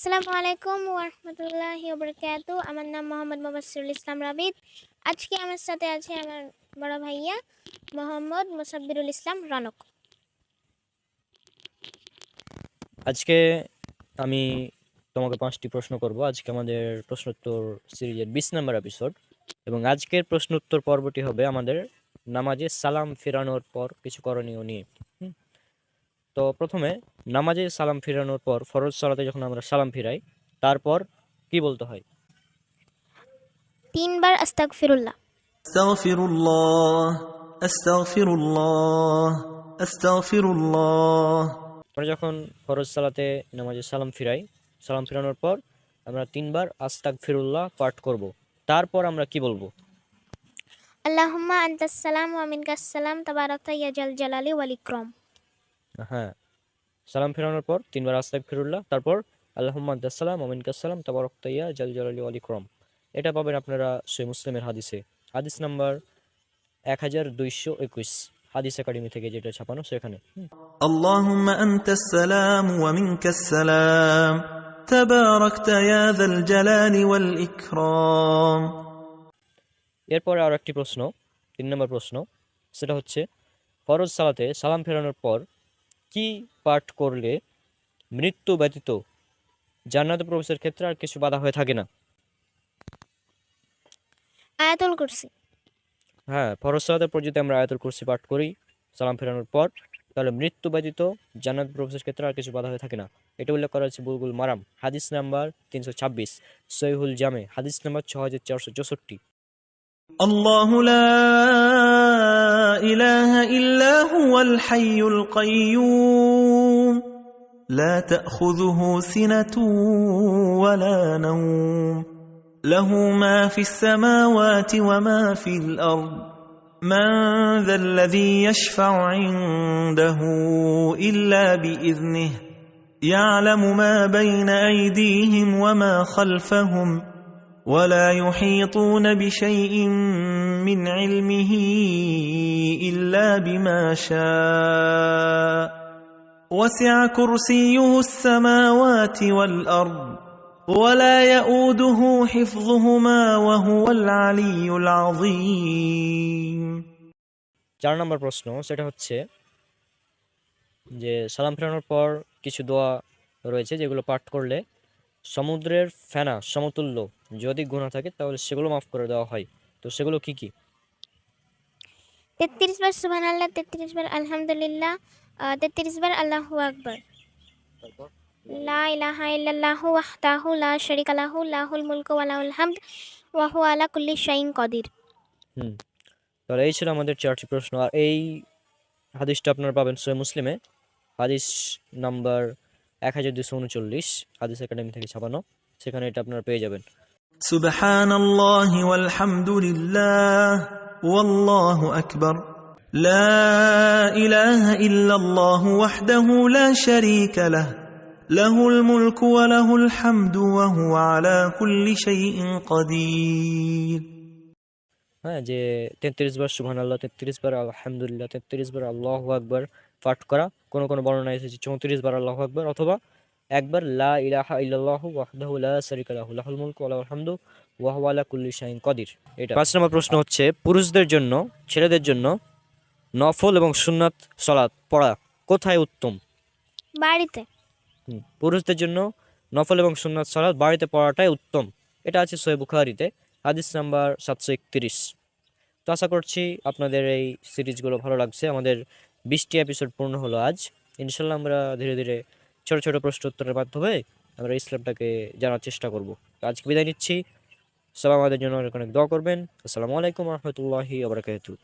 আসসালামু আলাইকুম ওয়া রাহমাতুল্লাহি ওয়া বারাকাতুহু। আমার নাম মোহাম্মদ মুবাশশিরুল ইসলাম রাবিদ। আজকে আমার সাথে আছে আমার বড় ভাইয়া মোহাম্মদ মুসাব্বিরুল ইসলাম রনক। আজকে আমি তোমাকে 5টি প্রশ্ন করব। আজকে আমাদের প্রশ্নোত্তর সিরিজের 20 নম্বর এপিসোড এবং আজকের প্রশ্নোত্তর পর্বটি হবে আমাদের নামাজে সালাম ফেরানোর পর কিছু করণীয় নিয়ে। হুম। তো প্রথমে নামাজে সালাম ফেরানোর পর ফরজ সালাতে যখন আমরা সালাম ফিরাই তারপর কি বলতে হয়? 3 বার আস্তাগফিরুল্লাহ। আস্তাগফিরুল্লাহ আস্তাগফিরুল্লাহ আস্তাগফিরুল্লাহ। আমরা যখন ফরজ সালাতে নামাজে সালাম ফিরাই, সালাম ফিরানোর পর আমরা 3 বার আস্তাগফিরুল্লাহ পাঠ করব। তারপর আমরা কি বলবো? আল্লাহুম্মা আনতাস সালাম ওয়া মিনকাস সালাম তাবারাকতা ইয়া জাল জালালি ওয়াল ইকরাম। হ্যাঁ, সালাম ফেরানোর পর 3 বার আস্তাগফিরুল্লাহ, তারপর আল্লাহুম্মা আনতাস সালাম ওয়া মিনকাস সালাম তাবারাকতা ইয়া জাল জালালি ওয়াল ইকরাম। এটা পাবেন আপনারা সহিহ মুসলিমের হাদিসে, হাদিস নাম্বার 1221, হাদিস একাডেমি থেকে যেটা ছাপানো সেখানে। আল্লাহুম্মা আনতাস সালাম ওয়া মিনকাস সালাম তাবারাকতা ইয়া যাল জালালি ওয়াল ইকরাম। এরপরে আরো একটি প্রশ্ন, 3 নম্বর প্রশ্ন, সেটা হচ্ছে ফরজ সালাতে সালাম ফেরানোর পর কি পাঠ করলে মৃত্যু ব্যতীত জান্নাতে প্রবেশের ক্ষেত্রে আর কিছু বাধা হয়ে থাকে না? আয়াতুল কুরসি। হ্যাঁ, ফরজ সালাতের পর যদি আমরা আয়াতুল কুরসি পাঠ করি সালাম ফেরানোর পর, তাহলে মৃত্যু ব্যতীত জান্নাত প্রবেশের ক্ষেত্রে আর কিছু বাধা হয়ে থাকে না। এটা উল্লেখ করা হচ্ছে বুলগুল মারাম, হাদিস নাম্বার 326, সহিহুল জামে, হাদিস নাম্বার 6464। الله لا إله إلا هو الحي القيوم لا تأخذه سنة ولا نوم له ما في السماوات وما في الأرض من ذا الذي يشفع عنده إلا بإذنه يعلم ما بين أيديهم وما خلفهم ولا يحيطون بشيء من علمه إلا بما شاء وسع كرسيه السماوات والأرض ولا يؤوده حفظهما وهو العلي العظيم। 4 নম্বর প্রশ্ন, সেটা হচ্ছে যে সালাম ফেরানোর পর কিছু দোয়া রয়েছে যেগুলো পাঠ করলে সমুদ্রের ফেনা সমতুল্য যদি গুনাহ থাকে তাহলে সেগুলো মাফ করে দেওয়া হয়। তো সেগুলো কি কি? 33 বার সুবহানাল্লাহ, 33 বার আলহামদুলিল্লাহ, 33 বার আল্লাহু আকবার। লা ইলাহা ইল্লাল্লাহু ওয়াহদাহু লা শারীকা লাহু লাহুল মুলকু ওয়া লাহুল হামদ ওয়া হুয়া আলা কুল্লি শাইইন কাদির। হুম, তাহলে এই ছিল আমাদের 4টি প্রশ্ন। আর এই হাদিসটা আপনারা পাবেন সহিহ মুসলিমে, হাদিস নাম্বার 1239, হাদিস একাডেমি থেকে ছাপানো, সেখানে এটা আপনারা পেয়ে যাবেন। সুবহানাল্লাহি ওয়াল হামদুলিল্লাহ ওয়াল্লাহু আকবার লা ইলাহা ইল্লাল্লাহু ওয়াহদাহু লা শারীকা লাহু লাহুল মুলকু ওয়া লাহুল হামদু ওয়া হুয়া আলা কুল্লি শাইইন কাদির। হ্যাঁ, যে 33 বার সুবহানাল্লাহ, 33 বার আলহামদুলিল্লাহ, 33 বার আল্লাহু আকবার পাঠ করা। কোন কোন বর্ণনা এসেছে 34 বার আল্লাহু আকবার, অথবা একবার লা ইলাহা ইল্লাল্লাহু ওয়াহদাহু লা শারীকা লাহু লাহুল মুলকু ওয়া লাহুল হামদু ওয়া হুয়া আলা কুল্লি শাইইন কাদির। এটা 5 নম্বর প্রশ্ন হচ্ছে পুরুষদের জন্য, ছেলেদের জন্য নফল এবং সুন্নাত সালাত পড়া কোথায় উত্তম? বাড়িতে। পুরুষদের জন্য নফল এবং সুন্নাত সালাত বাড়িতে পড়াটাই উত্তম। এটা আছে সহিহ বুখারীতে, হাদিস নাম্বার 731। তো আশা করছি আপনাদের এই সিরিজগুলো ভালো লাগছে। আমাদের 20টি এপিসোড পূর্ণ হলো আজ। ইনশাল্লাহ আমরা ধীরে ধীরে ছোট ছোট প্রশ্ন উত্তরের মাধ্যমে আমরা ইসলামটাকে জানার চেষ্টা করব। আজকে বিদায় নিচ্ছি। সবাই আমাদের জন্য অনেক অনেক দোয়া করবেন। আসসালামু আলাইকুম ওয়া রাহমাতুল্লাহি ওয়া বারাকাতুহু।